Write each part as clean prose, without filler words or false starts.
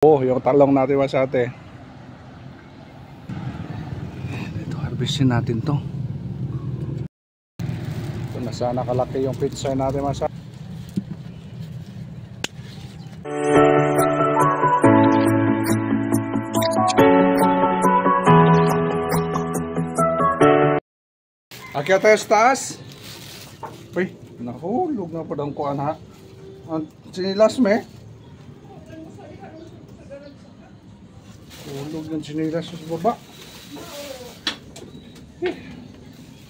Oh, yung talong natin masate. Ito, harvestin natin to. Ito na sana kalaki yung pizza natin masate. Akyat tayo sa taas. Uy, nahulog na po daw kuan ha. Ang sinilas me. Hulog yung sinilas sa baba.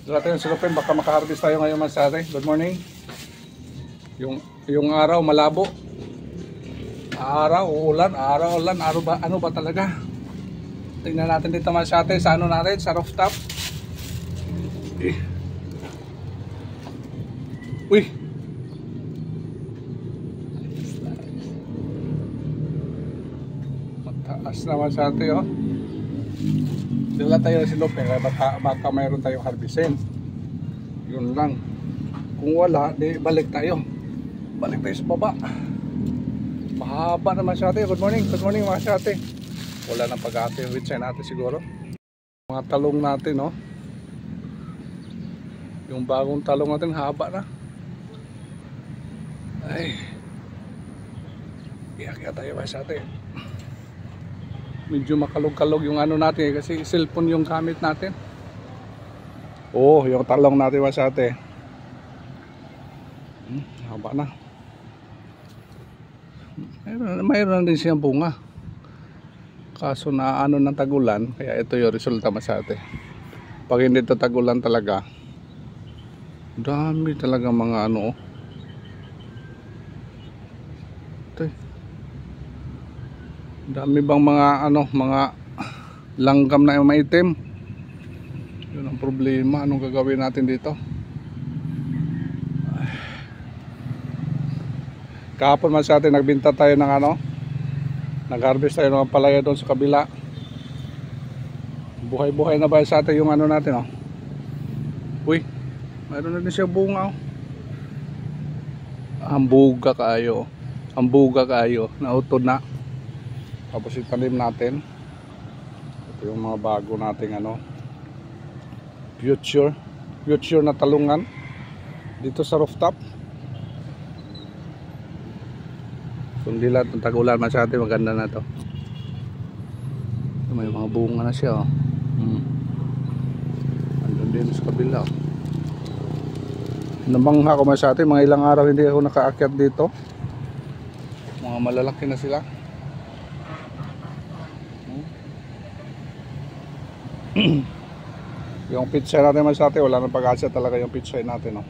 Dala tayo silupin, baka makaharvest tayo ngayon masate. Good morning. Yung araw malabo. Araw, ulan, ano ba talaga? Tingnan natin dito masate sa ano natin, sa rooftop. Uy. Mataas naman sa atin, oh. Dala tayo si Lope, baka mayroon tayong harvestin. Yun lang. Kung wala, di balik tayo. Balik tayo sa baba. Mahaba naman sa atin. Good morning mga sa atin. Wala nang pag-ate yung witchay natin siguro. Mga talong natin, oh. Yung bagong talong natin haba na. Ay. Kaya tayo ba sa atin. Medyo makalog-kalog yung ano natin kasi cellphone yung gamit natin. Oh, yung talong natin ba sa atin. Haba na. Mayroon din siyang bunga. Kaso na ano ng tagulan, kaya ito yung resulta sa atin. Pag hindi ito tagulan talaga, dami talaga mga ano. Ito. Dami bang mga ano, mga langgam na maitim. Yun ang problema. Anong gagawin natin dito? Kahapon man sa atin nagbinta tayo ng ano, nag-harvest tayo ng palaya doon sa kabila. Buhay-buhay na ba sa atin yung ano natin, oh? Uy, mayroon na din siya bunga, oh. Ambuga kaayo, nautod na. Tapos itanim natin. Ito yung mga bago nating ano, future na talungan dito sa rooftop. Kung di lahat ng tagulan masyado, maganda na to. May mga bunga na siya, oh. Andun din sa kabila, oh. Nabangha ko masyado, mga ilang araw hindi ako nakaakyat dito. Mga malalaki na sila. Yung pizza natin masyado, wala nang pag-asa talaga yung pizza natin, oh.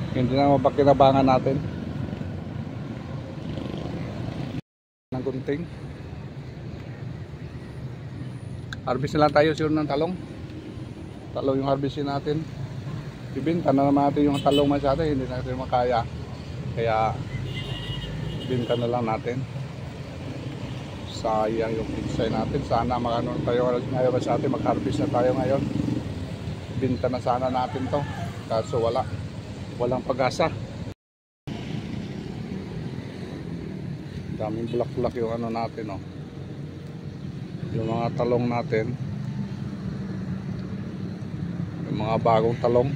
Hindi na mapakinabangan natin ng gunting. Harvest na lang tayo siguro ng talong yung harvestin natin. Ibinta na naman natin yung talong masyado, hindi natin makaya, kaya ibinta na lang natin. Sayang yung pizza natin. Sana makano tayo ngayon masyado, mag-harvest na tayo ngayon. Ibinta na sana natin to, kaso walang pag-asa. Daming bulak-bulak yung ano natin, oh. Yung mga talong natin, yung mga bagong talong.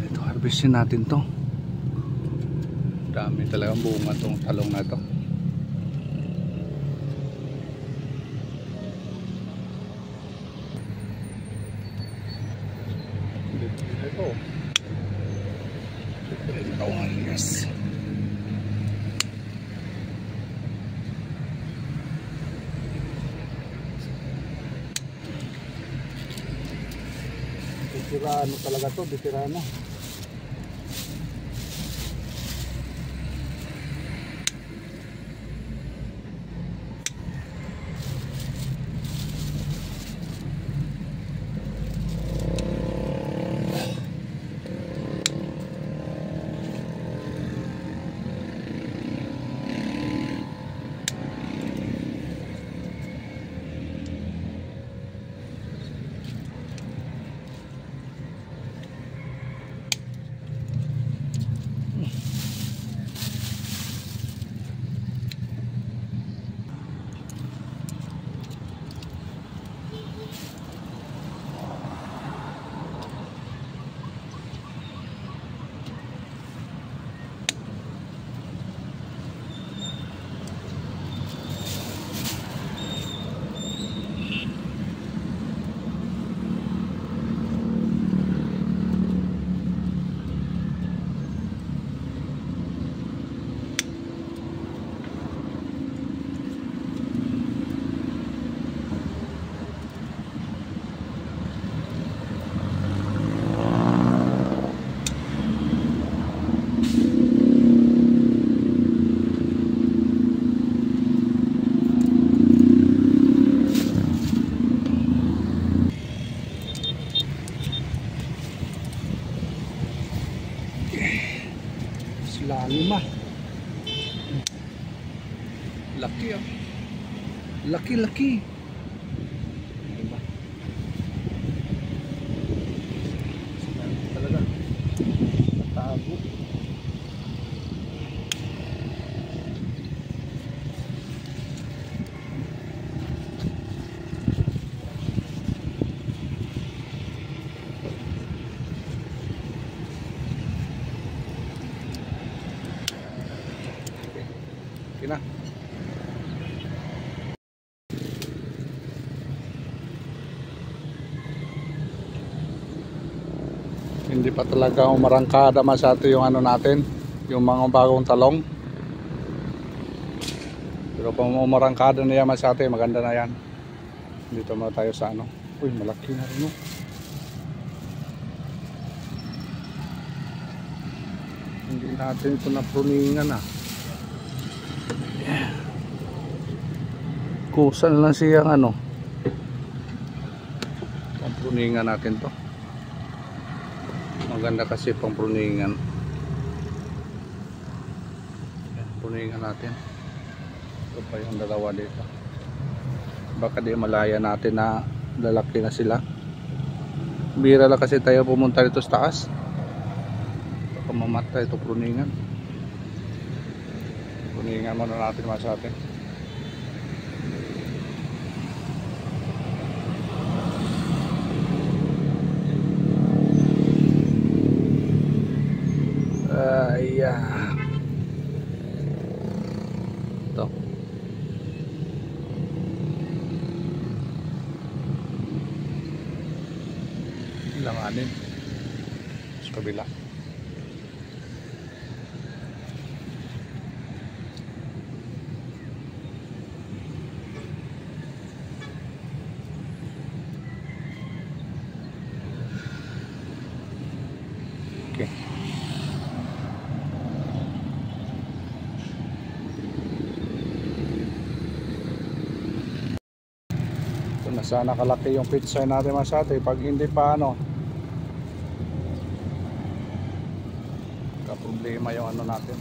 Ito, harvestin natin to. Dami talagang bunga tong talong na to. Yes. Bitirano talaga to, bitirano. Lima. Laki ah. Laki. Diba? Talaga. Tago. Okay na. Hindi pa talaga umarangkada masyado yung ano natin, yung mga bagong talong. Pero kung umarangkada na yan masyado, maganda na yan. Dito muna tayo sa ano. Uy, malaki na rin, no? Hindi natin ito na pruningan ah. Kusan lang siyang ano. Ang pruningan natin to. Maganda kasi pang pruningan. Pruningan natin. Ito pa yung dalawa dito. Baka di malaya natin na lalaki na sila. Bira lang kasi tayo pumunta dito sa taas. Baka mamatay ito pruningan. Pruningan muna natin mga sa atin. Ayan. Ito. Langanin. Sa kabila. Okay. Na sana kalaki yung pizza natin masate. Pag hindi pa ano, kaproblema yung ano natin.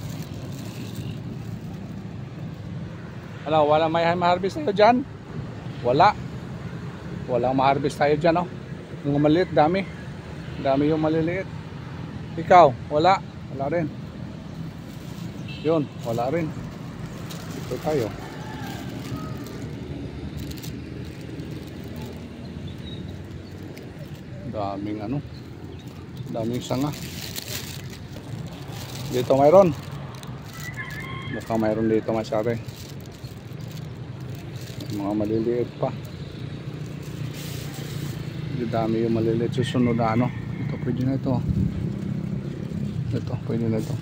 Ano, wala may ma-harvest tayo dyan? Walang ma-harvest tayo dyan, oh. Yung maliit, dami yung maliliit. Ikaw, wala rin. Yun, wala rin. Ito tayo. Daming sanga. Dito mayroon. Mukhang mayroon dito masyari. Mga maliliit pa. Dami yung maliliit. Susunod na ano. Ito pwede na ito. Ito pwede na ito.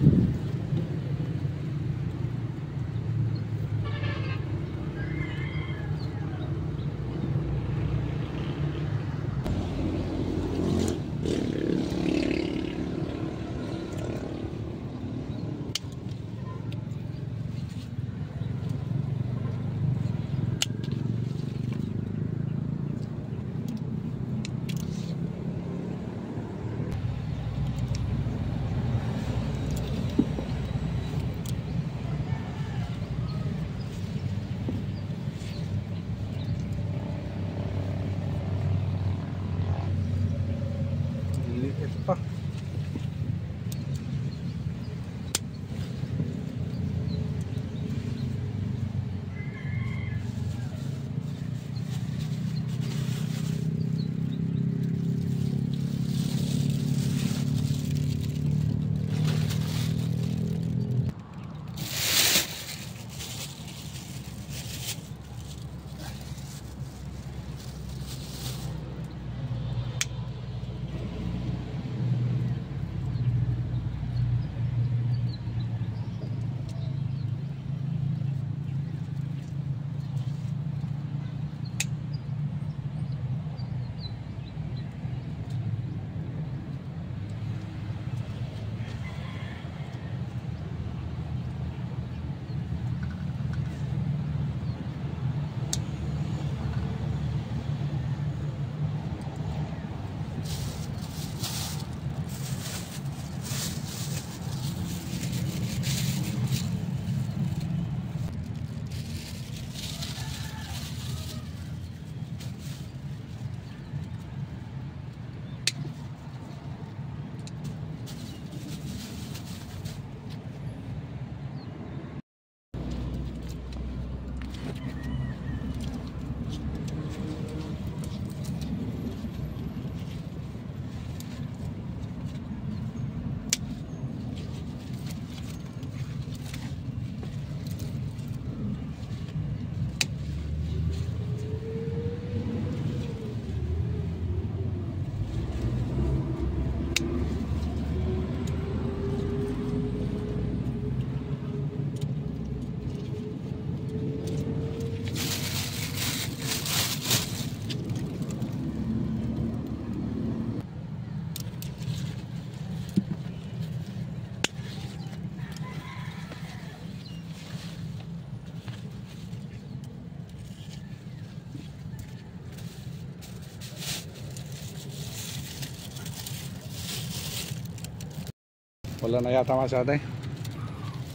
Wala na yata masyado.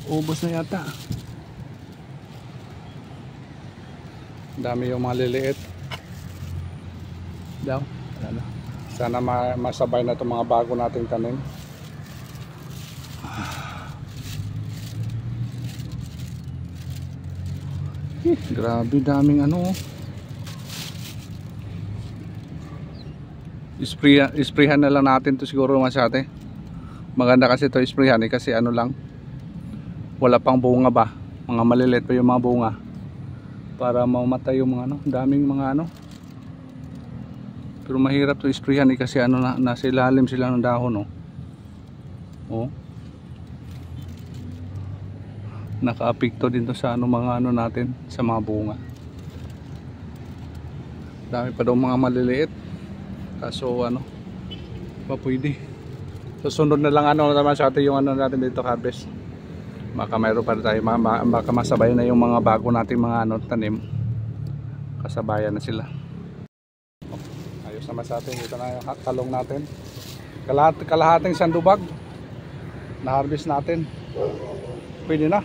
Ubos na yata. Dami yung mga liliit. Daw. Ano? Sana masabay na itong mga bago nating tanim. Grabe daming ano. Isprayhan na lang natin to siguro masyate. Maganda kasi to isprayhan kasi ano lang. Wala pang bunga ba. Mga maliliit pa yung mga bunga. Para mamatay yung mga ano. Daming mga ano. Pero mahirap to isprayhan kasi ano nasa ilalim sila ng dahon oh. Naka-apekto din to sa ano mga ano natin sa mga bunga. Dami pa daw mga maliliit. Kaso ano pa pwede. Susunod na lang ano naman sa atin yung ano natin dito harvest. Baka mayroon pa tayo baka masabay na yung mga bago nating mga ano tanim. Kasabayan na sila. Ayos naman sa atin. Ito na yung talong natin. Kalahating sandubag na harvest natin. Pwede na.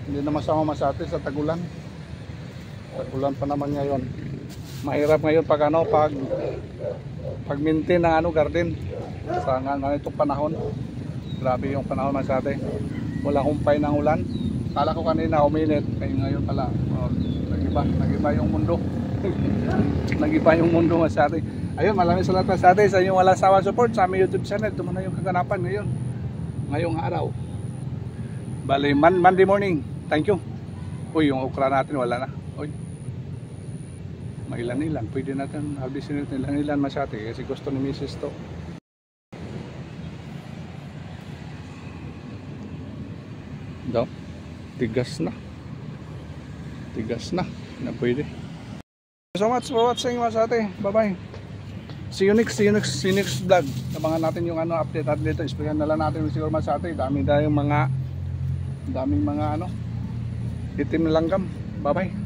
Hindi na masama sa atin sa tagulan. Tagulan pa naman ngayon. Mahirap ngayon pag ano pag-maintain ng ano garden sa ganitong panahon. Grabe yung panahon sa atin. Wala humpay ng ulan. Kala ko kanina uminit, kaya ngayon pala nagiba yung mundo. Nagiba yung mundo sa atin. Ayun, maraming salamat sa atin sa inyong walang sawa support sa aming YouTube channel. Ito na yung kaganapan ngayon. Ngayong araw. Bali, Monday morning. Thank you. Uy, yung okra natin wala na. Uy. Mailan-ilan. Pwede natin harvestin natin ilan-ilan masyati kasi gusto ni Mrs. to. Daw. Tigas na. Tigas na. Na pwede. Thank you so much for watching masyati. Bye-bye. See you next vlog. Abangan natin yung ano update natin dito. Isprayan na lang natin siguro masyati. Daming mga ano itim na langgam. Bye bye.